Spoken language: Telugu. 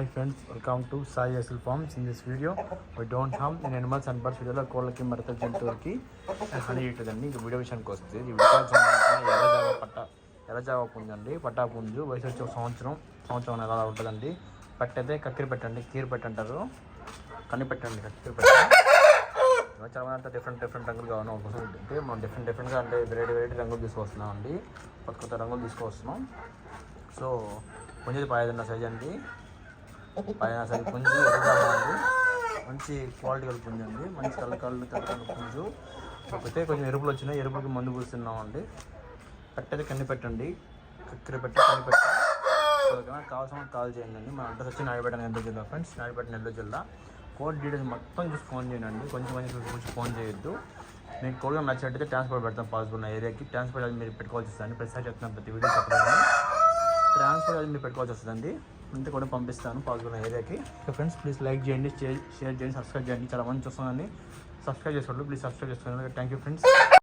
Hi friends, welcome to Sai SL Farms. In this video, we don't harm in animals and birds. వీడియోలో కోళ్ళకి మరత జంతువులకి హనీ ఇటుందండి. ఇంక వీడియో విషయానికి వస్తే ఈ వీడియో ఎర్రజావ పుంజు అండి. పట్టా పుంజు వయసు వచ్చి ఒక సంవత్సరం ఎలా ఉంటుందండి. పట్టయితే కక్కిరి పెట్టండి, కీరు పెట్టంటారు, కన్ని పెట్టండి, కక్కిరి పెట్టండి. చాలా మంది అంటే డిఫరెంట్ రంగులు కావాలి అంటే మనం డిఫరెంట్గా అంటే వెరైటీ రంగులు తీసుకొస్తున్నాం అండి. కొత్త రంగులు తీసుకొస్తున్నాం. సో పుంజది 5.5 సైజ్ అండి. 5.5 సైజ్ పుంజు ఎర్రజావ అండి. మంచి క్వాలిటీ గల పుంజు అండి. మంచి తెల్లకాళ్ళు పుంజు. కాకపోతే కొంచెం ఎరుపులు వచ్చినాయి, ఎరుపులకి మందు పూస్తున్నాం అండి. పెట్టేది కన్ని పెట్టండి, కక్కిరి పెట్టి కన్ని పెట్టండి. కావాల్సిన కాల్ చేయండి. మన అడ్రస్ వచ్చి నాయుడుపేట నెల్లూరు జిల్లా ఫ్రెండ్స్, నాయుడుపేట నెల్లూరు జిల్లా. కోడ్ డీటెయిల్స్ మొత్తం చూసి ఫోన్ చేయండి. కొంచెం ఫోన్ చేయొద్దు. మీకు కోడ్గా నచ్చినట్టయితే ట్రాన్స్పోర్ట్ పెడతాం పాసిబుల్ ఉన్న ఏరియాకి. ట్రాన్స్పోర్ట్ అది మీరు పెట్టుకోవాల్సి వస్తుంది. ప్రతిసారి చెప్తున్నాను, ప్రతి వీడియో చెప్పలేదు. ట్రాన్స్పోర్ట్ అది మీరు పెట్టుకోవాల్సి వస్తుందండి. ఇంత కూడా పంపిస్తాను పాసిబుల్ ఉన్న ఏరియాకి. సో ఫ్రెండ్స్ ప్లీజ్ లైక్ చేయండి, షేర్ చేయండి, సబ్స్క్రైబ్ చేయండి. చాలా మంది చూస్తుందండి. సబ్స్క్రైబ్ చేసుకోండి, ప్లీజ్ సబ్స్క్రైబ్ చేసుకోండి. Thank you friends.